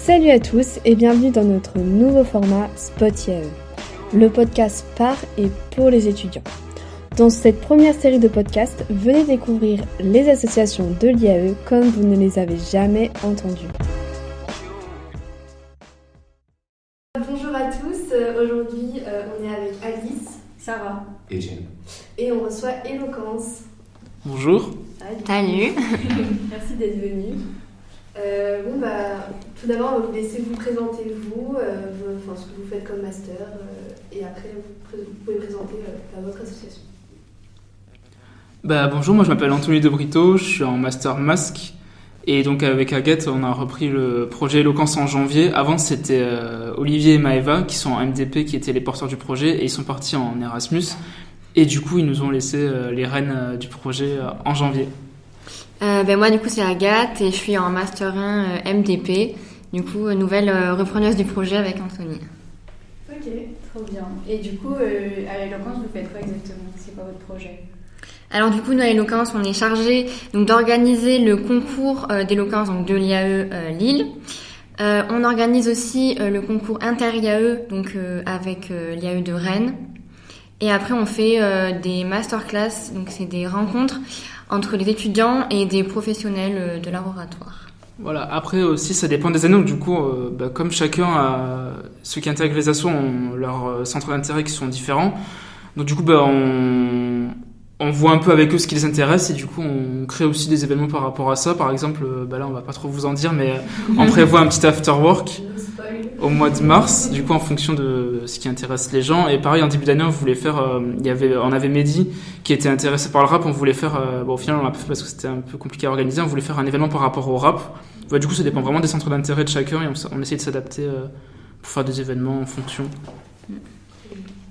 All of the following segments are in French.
Salut à tous et bienvenue dans notre nouveau format Spot IAE, le podcast par et pour les étudiants. Dans cette première série de podcasts, venez découvrir les associations de l'IAE comme vous ne les avez jamais entendues. Bonjour à tous, aujourd'hui on est avec Alice, Sarah et Jen. Et on reçoit Éloquence. Bonjour. Salut. Merci d'être venue. Tout d'abord, on va vous laisser vous présenter ce que vous faites comme master, et après vous pouvez présenter votre association. Bonjour, moi je m'appelle Anthony De Brito, je suis en master masque et donc avec Agathe on a repris le projet Éloquence en janvier. Avant c'était Olivier et Maëva qui sont en MDP qui étaient les porteurs du projet et ils sont partis en Erasmus et du coup ils nous ont laissé les rênes du projet en janvier. Moi du coup c'est Agathe et je suis en master 1 MDP, du coup nouvelle repreneuse du projet avec Anthony. Ok, trop bien. Et du coup à l'Éloquence vous faites quoi exactement? C'est quoi votre projet? Alors du coup nous à l'Éloquence on est chargé donc d'organiser le concours d'éloquence donc de l'IAE Lille. On organise aussi le concours inter-IAE donc avec l'IAE de Rennes. Et après on fait des masterclass, donc c'est des rencontres entre les étudiants et des professionnels de l'art oratoire. Voilà, après aussi ça dépend des années, donc du coup comme chacun a, ceux qui intègrent les assos ont leurs centres d'intérêt qui sont différents, donc du coup on voit un peu avec eux ce qui les intéresse et du coup on crée aussi des événements par rapport à ça. Par exemple, là on va pas trop vous en dire, mais on prévoit un petit after work au mois de mars, du coup en fonction de ce qui intéresse les gens. Et pareil en début d'année on voulait faire, on avait Mehdi qui était intéressé par le rap, on voulait faire, au final on l'a pas fait parce que c'était un peu compliqué à organiser, on voulait faire un événement par rapport au rap. Du coup ça dépend vraiment des centres d'intérêt de chacun et on essaie de s'adapter pour faire des événements en fonction.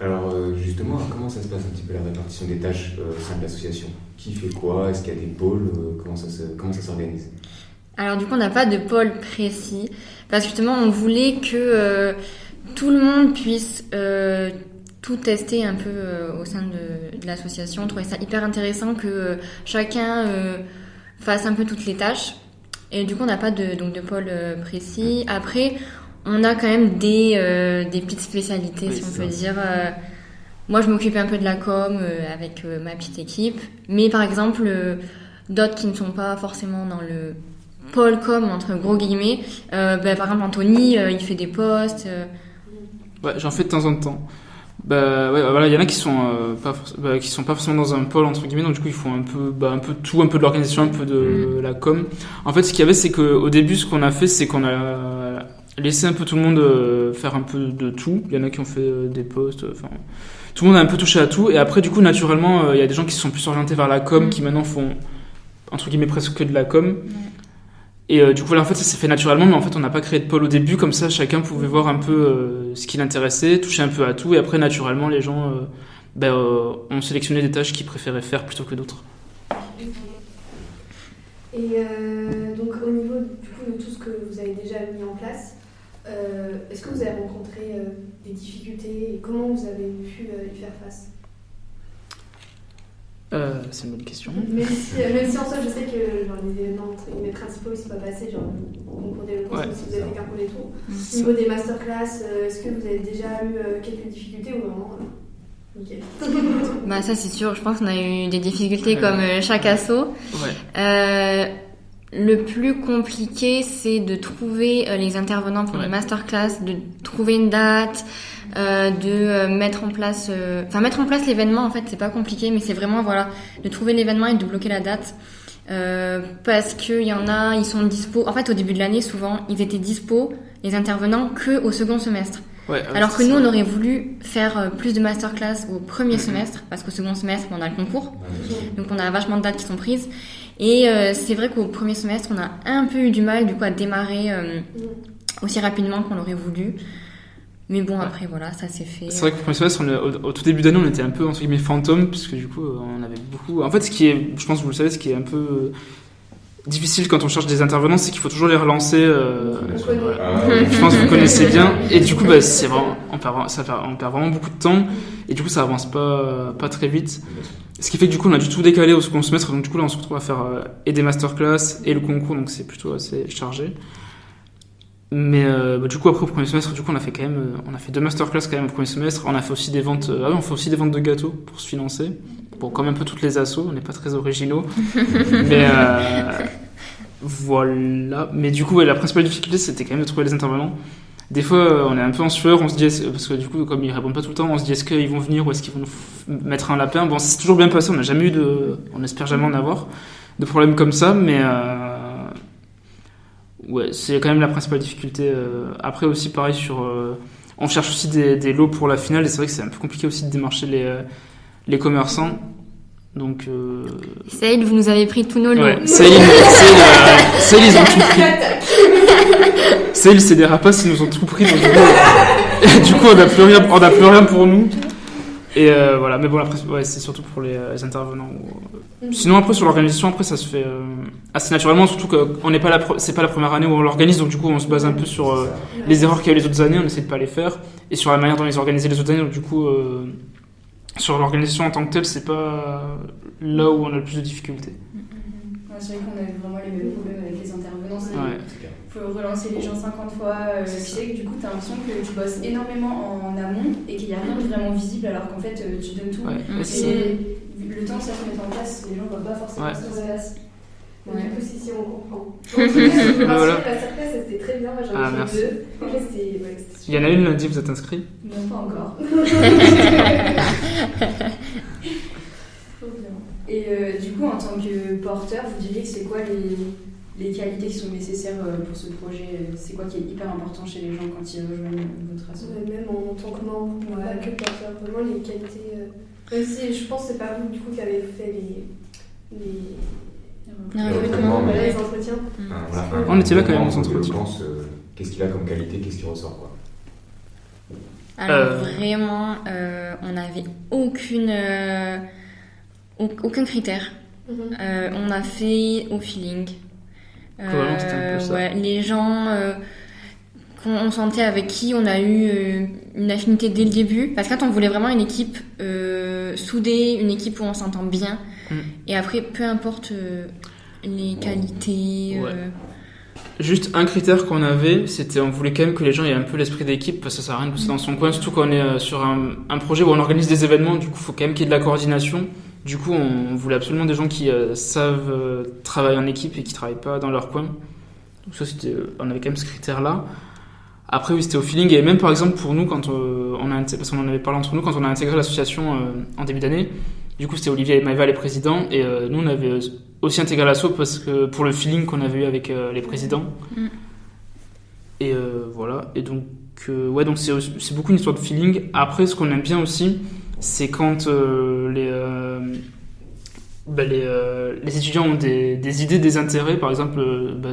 Alors justement, comment ça se passe un petit peu la répartition des tâches au sein de l'association? Qui fait quoi? Est-ce qu'il y a des pôles? Comment ça s'organise? Alors du coup on n'a pas de pôle précis parce que justement on voulait que tout le monde puisse tout tester un peu au sein de l'association. On trouvait ça hyper intéressant que chacun fasse un peu toutes les tâches et du coup on n'a pas de pôle précis. Après on a quand même des petites spécialités, oui, si on peut dire. Moi, je m'occupe un peu de la com avec ma petite équipe. Mais par exemple, d'autres qui ne sont pas forcément dans le pôle com, entre gros guillemets. Par exemple, Anthony, il fait des posts. Ouais, j'en fais de temps en temps. Il y en a qui sont pas forcément dans un pôle entre guillemets, donc du coup ils font un peu tout, un peu de l'organisation, un peu de la com. En fait, ce qu'il y avait, c'est qu'au début, ce qu'on a fait, c'est qu'on a laissé un peu tout le monde faire un peu de tout. Il y en a qui ont fait des posts, tout le monde a un peu touché à tout. Et après, du coup, naturellement, il y a des gens qui se sont plus orientés vers la com, qui maintenant font entre guillemets presque que de la com. Et du coup, en fait, ça s'est fait naturellement, mais en fait, on n'a pas créé de pôle au début, comme ça, chacun pouvait voir un peu ce qui l'intéressait, toucher un peu à tout, et après, naturellement, les gens ont sélectionné des tâches qu'ils préféraient faire plutôt que d'autres. Et donc, au niveau du coup, de tout ce que vous avez déjà mis en place, est-ce que vous avez rencontré des difficultés et comment vous avez pu y faire face? C'est une bonne question. Même si en soi, je sais que les événements principaux ils ne sont pas passés, genre le concours d'éloquence, si vous avez fait qu'un premier tour. Au niveau des masterclass, est-ce que vous avez déjà eu quelques difficultés ou vraiment nickel? Ça c'est sûr, je pense qu'on a eu des difficultés comme chaque asso. Ouais. Le plus compliqué, c'est de trouver les intervenants pour les masterclass, de trouver une date, de mettre en place l'événement. En fait, c'est pas compliqué, mais c'est vraiment de trouver l'événement et de bloquer la date. Parce que il y en a, ils sont dispo. En fait, au début de l'année, souvent, ils étaient dispo les intervenants que au second semestre. Ouais, alors que nous, on aurait voulu faire plus de masterclass au premier semestre, parce qu'au second semestre, on a le concours. Donc, on a vachement de dates qui sont prises. Et c'est vrai qu'au premier semestre, on a un peu eu du mal du coup à démarrer aussi rapidement qu'on l'aurait voulu. Mais bon, après, ça s'est fait. C'est vrai qu'au premier semestre, au tout début d'année, on était un peu, entre guillemets, fantômes, puisque du coup, on avait beaucoup... En fait, ce qui est, je pense que vous le savez, ce qui est un peu difficile quand on cherche des intervenants, c'est qu'il faut toujours les relancer. Je pense que vous connaissez bien. Et du coup, c'est vraiment, on perd vraiment beaucoup de temps. Et du coup, ça avance pas très vite. Ce qui fait que du coup, on a du tout décalé au second semestre. Donc du coup, là, on se retrouve à faire et des masterclass et le concours. Donc c'est plutôt assez chargé. Mais du coup après au premier semestre, on a fait 2 masterclass quand même au premier semestre. On a fait aussi des ventes, on fait aussi des ventes de gâteaux pour se financer. Bon, comme un peu toutes les assos, on n'est pas très originaux. Mais voilà. Mais du coup, la principale difficulté, c'était quand même de trouver les intervenants. Des fois, on est un peu en sueur, on se dit, parce que du coup, comme ils répondent pas tout le temps, on se dit est-ce qu'ils vont venir ou est-ce qu'ils vont nous mettre un lapin. Bon, c'est toujours bien passé, on espère jamais en avoir de problèmes comme ça, mais ouais, c'est quand même la principale difficulté. Après aussi, pareil, on cherche aussi des lots pour la finale, et c'est vrai que c'est un peu compliqué aussi de démarcher les commerçants. Donc Saïd, vous nous avez pris tous nos lots. Ouais, Saïd, ils ont tout pris. Saïd, c'est des rapaces, ils nous ont tout pris. Donc, du coup, on n'a plus rien pour nous. Et voilà, mais bon, après, ouais, c'est surtout pour les intervenants. Sinon, après, sur l'organisation, après, ça se fait assez naturellement, surtout que c'est pas la première année où on l'organise, donc du coup, on se base un peu sur les erreurs qu'il y a eu les autres années, on essaie de pas les faire, et sur la manière dont ils organisaient les autres années, donc du coup, sur l'organisation en tant que telle, c'est pas là où on a le plus de difficultés. Ouais, c'est vrai qu'on avait vraiment les mêmes problèmes avec les intervenants. Ouais. Il faut relancer les gens 50 fois. Tu sais que du coup, tu as l'impression que tu bosses énormément en amont et qu'il n'y a rien de vraiment visible alors qu'en fait, tu donnes tout. Ouais. Et le temps que ça se mette en place, les gens ne voient pas forcément ce qui se passe. Du coup, si, on comprend. Voilà. La surprise, c'était très bien. Moi, j'en ai fait 2. C'était Il y en a une lundi, vous êtes inscrits ? Non, pas encore. Et du coup, en tant que porteur, vous diriez que c'est quoi les qualités qui sont nécessaires pour ce projet? C'est quoi qui est hyper important chez les gens quand ils rejoignent votre association? même en tant que membre, pas que porteur, vraiment les qualités. Même si je pense que c'est pas vous du coup qui avez fait les entretiens. Voilà. On était là quand même aux entretiens. Qu'est-ce qu'il a comme qualité, qu'est-ce qui ressort quoi? Alors vraiment, on n'avait aucun critère. On a fait au feeling. Vraiment, c'était un peu ça. Ouais, les gens qu'on sentait avec qui on a eu une affinité dès le début. Parce qu'en fait, on voulait vraiment une équipe soudée, une équipe où on s'entend bien. Et après, peu importe les qualités. Ouais. Juste un critère qu'on avait, c'était on voulait quand même que les gens aient un peu l'esprit d'équipe, parce que ça sert à rien de bosser dans son coin, surtout quand on est sur un projet où on organise des événements, du coup il faut quand même qu'il y ait de la coordination. Du coup on voulait absolument des gens qui savent travailler en équipe et qui travaillent pas dans leur coin. Donc ça on avait quand même ce critère là. Après oui, c'était au feeling, et même par exemple pour nous quand parce qu'on en avait parlé entre nous quand on a intégré l'association en début d'année, du coup c'était Olivier et Maëva les présidents, et nous on avait aussi intégré l'asso parce que pour le feeling qu'on avait eu avec les présidents. Et voilà, et donc ouais, donc c'est beaucoup une histoire de feeling. Après ce qu'on aime bien aussi, c'est quand les étudiants ont des idées, des intérêts, par exemple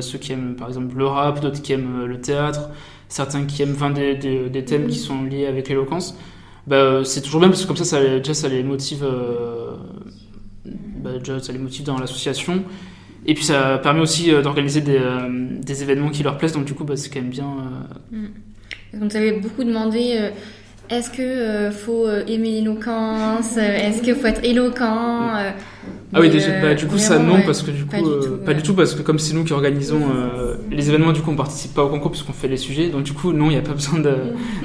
ceux qui aiment par exemple le rap, d'autres qui aiment le théâtre, certains qui aiment des thèmes qui sont liés avec l'éloquence. C'est toujours bien parce que comme ça les motive ça les motive dans l'association, et puis ça permet aussi d'organiser des événements qui leur plaisent, donc du coup c'est quand même bien. On nous avait beaucoup demandé est-ce que faut aimer l'éloquence, est-ce que faut être éloquent. Ah oui, déjà, du coup ça non, ouais, parce que du coup pas du tout, parce que comme c'est nous qui organisons les événements, du coup on participe pas au concours puisqu'on fait les sujets, donc du coup non, il y a pas besoin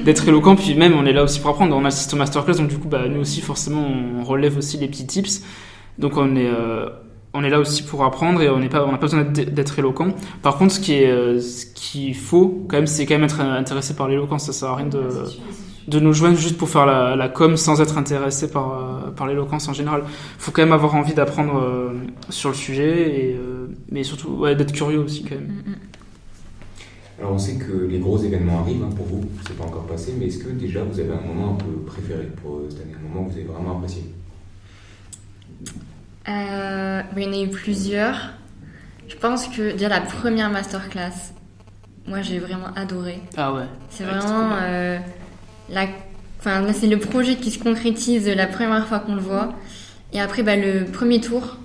d'être éloquent, puis même on est là aussi pour apprendre, on assiste au masterclass, donc du coup nous aussi forcément on relève aussi les petits tips, donc on est là aussi pour apprendre, et on n'a pas besoin d'être éloquent. Par contre ce qu'il faut quand même, c'est quand même être intéressé par l'éloquence. Ça sert à rien de nous joindre juste pour faire la com sans être intéressé par l'éloquence en général. Il faut quand même avoir envie d'apprendre sur le sujet, mais surtout d'être curieux aussi quand même. Alors on sait que les gros événements arrivent pour vous, c'est pas encore passé, mais est-ce que déjà vous avez un moment un peu préféré pour cette année, un moment que vous avez vraiment apprécié? Il y en a eu plusieurs. Je pense que déjà la première masterclass, moi j'ai vraiment adoré. Ah ouais. C'est vraiment là c'est le projet qui se concrétise la première fois qu'on le voit. Et après le premier tour,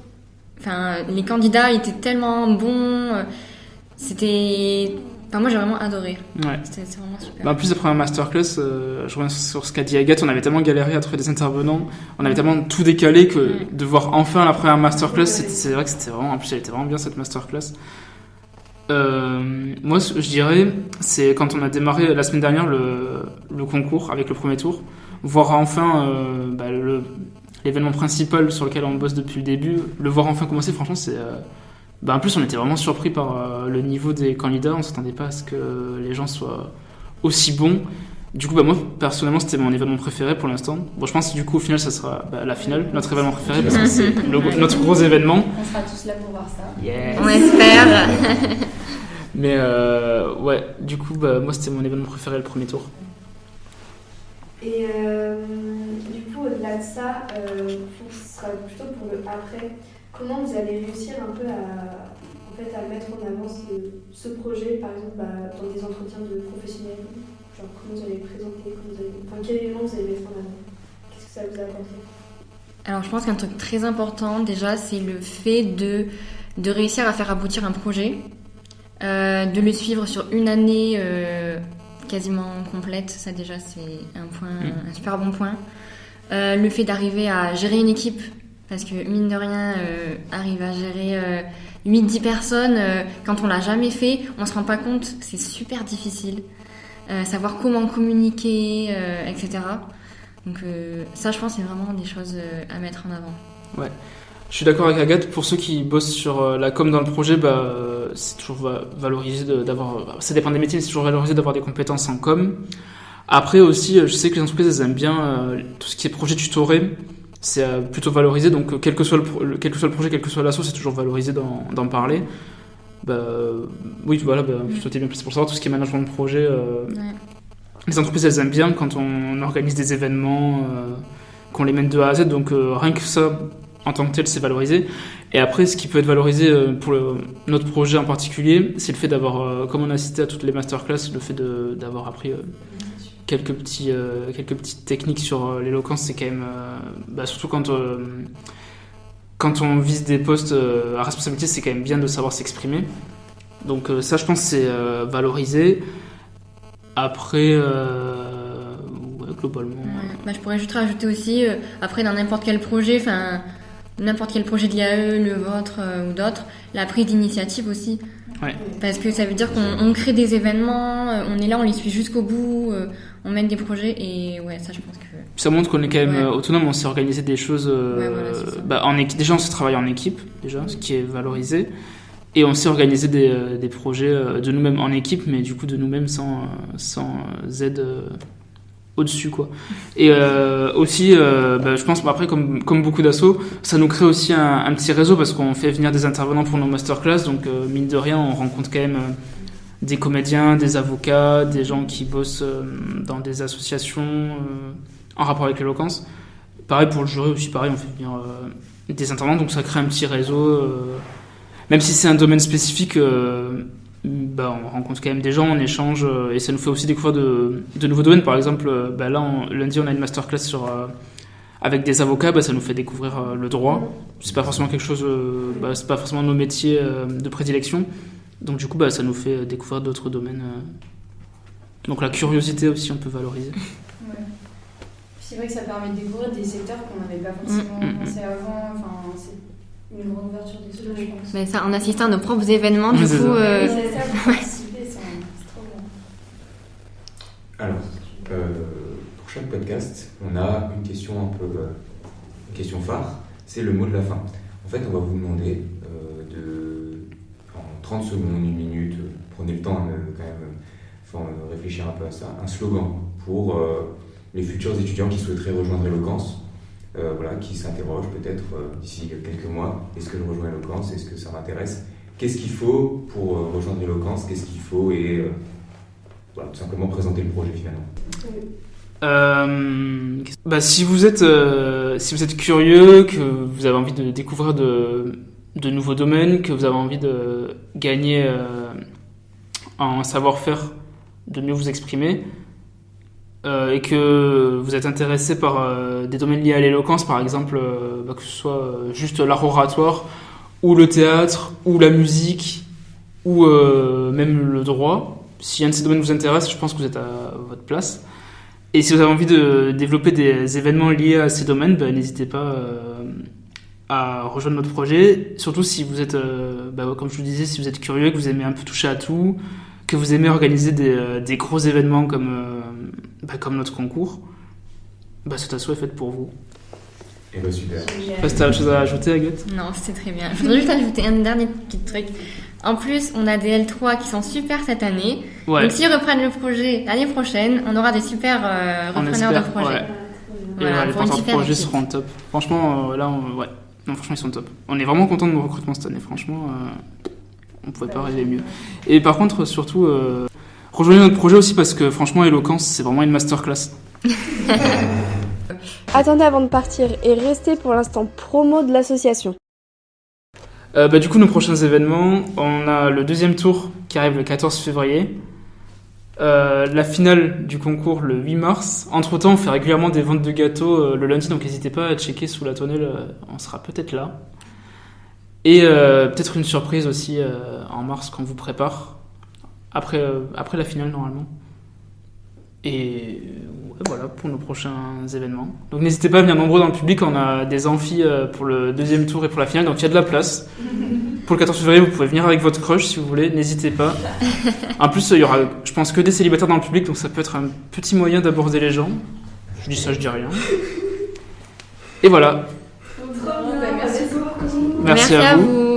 les candidats étaient tellement bons, moi j'ai vraiment adoré. Ouais. C'est vraiment super. En plus de la première masterclass, je reviens sur ce qu'a dit Agathe, on avait tellement galéré à trouver des intervenants, on avait tellement tout décalé que de voir enfin la première masterclass, c'est vrai que c'était vraiment, en plus elle était vraiment bien cette masterclass. Moi, je dirais, c'est quand on a démarré la semaine dernière le concours avec le premier tour, voir enfin l'événement principal sur lequel on bosse depuis le début, le voir enfin commencer, franchement, c'est... en plus, on était vraiment surpris par le niveau des candidats, on s'attendait pas à ce que les gens soient aussi bons. Du coup, moi, personnellement, c'était mon événement préféré pour l'instant. Bon, je pense que du coup, au final, ça sera la finale, notre événement préféré, parce que c'est notre gros événement. On sera tous là pour voir ça. Yes. On espère. Mais ouais, du coup, moi, c'était mon événement préféré, le premier tour. Et du coup, au-delà de ça, ce sera plutôt pour le après. Comment vous allez réussir un peu à mettre en avant ce projet, par exemple, dans des entretiens de professionnels? Genre, comment vous allez le présenter, quel élément vous allez mettre en avant? Qu'est-ce que ça vous a apporté? Alors, je pense qu'un truc très important, déjà, c'est le fait de réussir à faire aboutir un projet, de le suivre sur une année quasiment complète. Ça, déjà, c'est un super bon point. Le fait d'arriver à gérer une équipe, parce que, mine de rien, arriver à gérer 8-10 personnes, quand on l'a jamais fait, on se rend pas compte, c'est super difficile. Savoir comment communiquer, etc. Donc ça, je pense, c'est vraiment des choses à mettre en avant. Ouais, je suis d'accord avec Agathe. Pour ceux qui bossent sur la com dans le projet, c'est toujours valorisé d'avoir... Ça dépend des métiers, mais c'est toujours valorisé d'avoir des compétences en com. Après aussi, je sais que les entreprises, elles aiment bien tout ce qui est projet tutoré. C'est plutôt valorisé, donc quel que soit le projet, quel que soit l'asso, c'est toujours valorisé d'en parler. Oui, voilà, plutôt t'es bien placé pour savoir tout ce qui est management de projet. Les entreprises, elles aiment bien quand on organise des événements, qu'on les mène de A à Z, donc rien que ça, en tant que tel, c'est valorisé. Et après, ce qui peut être valorisé pour notre projet en particulier, c'est le fait d'avoir, comme on a cité à toutes les masterclass, le fait d'avoir appris quelques petites techniques sur l'éloquence, c'est quand même, surtout quand on vise des postes à responsabilité, c'est quand même bien de savoir s'exprimer. Donc ça, je pense, c'est valorisé. Après, globalement... Ouais. Je pourrais juste rajouter aussi, après, dans n'importe quel projet de l'IAE, le vôtre ou d'autres, la prise d'initiative aussi. Ouais. Parce que ça veut dire qu'on crée des événements, on est là, on les suit jusqu'au bout, on mène des projets, et ouais, ça, je pense que... Ça montre qu'on est quand même autonome, on sait organiser des choses en équipe. Déjà, on sait travailler en équipe, ce qui est valorisé. Et on sait organiser des projets de nous-mêmes en équipe, mais du coup de nous-mêmes sans aide au-dessus, quoi. Et aussi, je pense, après, comme beaucoup d'assos, ça nous crée aussi un petit réseau, parce qu'on fait venir des intervenants pour nos masterclass, donc mine de rien, on rencontre quand même des comédiens, des avocats, des gens qui bossent dans des associations en rapport avec l'éloquence. Pareil pour le jury aussi, pareil, on fait venir des intervenants, donc ça crée un petit réseau. Même si c'est un domaine spécifique, on rencontre quand même des gens, on échange, et ça nous fait aussi découvrir de nouveaux domaines. Par exemple, lundi, on a une masterclass avec des avocats, ça nous fait découvrir le droit. C'est pas forcément quelque chose, c'est pas forcément nos métiers de prédilection. Donc du coup, ça nous fait découvrir d'autres domaines. Donc la curiosité aussi, on peut valoriser. Ouais. C'est vrai que ça permet de découvrir des secteurs qu'on n'avait pas forcément pensé avant. Enfin, c'est une grande ouverture d'esprit, je pense. Mais ça, en assistant à nos propres événements, du coup... C'est ça, pour participer, c'est trop bien. Alors, pour chaque podcast, on a une question une question phare, c'est le mot de la fin. En fait, on va vous demander en 30 secondes, 1 minute, prenez le temps quand même, réfléchir un peu à ça, un slogan pour les futurs étudiants qui souhaiteraient rejoindre Eloquence. Qui s'interrogent peut-être d'ici quelques mois, est-ce que je rejoins Eloquence, est-ce que ça m'intéresse, qu'est-ce qu'il faut pour rejoindre Eloquence, qu'est-ce qu'il faut, et tout simplement présenter le projet finalement. Si vous êtes curieux, que vous avez envie de découvrir de nouveaux domaines, que vous avez envie de gagner en savoir-faire, de mieux vous exprimer, et que vous êtes intéressé par des domaines liés à l'éloquence, par exemple, que ce soit juste l'art oratoire, ou le théâtre, ou la musique, ou même le droit. Si un de ces domaines vous intéresse, je pense que vous êtes à votre place. Et si vous avez envie de développer des événements liés à ces domaines, n'hésitez pas à rejoindre notre projet, surtout si vous êtes, comme je vous disais, si vous êtes curieux, que vous aimez un peu toucher à tout, que vous aimez organiser des gros événements comme notre concours, cette asso est faite pour vous. Et bah super. Je sais pas si t'as autre chose à ajouter, Agathe? Non, c'était très bien. Je voudrais juste ajouter un dernier petit truc. En plus, on a des L3 qui sont super cette année. Ouais. Donc, s'ils reprennent le projet l'année prochaine, on aura des super repreneurs de projet. Ouais. Voilà, Et les pour une porteurs de super projet équipe. seront top. Franchement, non, franchement, ils sont top. On est vraiment content de nos recrutements cette année. Franchement, on pouvait pas rêver mieux. Et par contre, surtout, rejoignez notre projet aussi parce que franchement, Éloquence, c'est vraiment une masterclass. Attendez avant de partir et restez pour l'instant promo de l'association. Du coup, nos prochains événements, on a le 2e tour qui arrive le 14 février. La finale du concours le 8 mars. Entre-temps, on fait régulièrement des ventes de gâteaux le lundi, donc n'hésitez pas à checker sous la tonnelle, on sera peut-être là. Et peut-être une surprise aussi en mars qu'on vous prépare, après la finale normalement. Et voilà pour nos prochains événements. Donc n'hésitez pas à venir nombreux dans le public, on a des amphis pour le 2e tour et pour la finale, donc il y a de la place. Pour le 14 février, vous pouvez venir avec votre crush si vous voulez, n'hésitez pas. En plus, il y aura, je pense, que des célibataires dans le public, donc ça peut être un petit moyen d'aborder les gens. Je dis ça, je dis rien. Et voilà. Merci beaucoup. Merci à vous.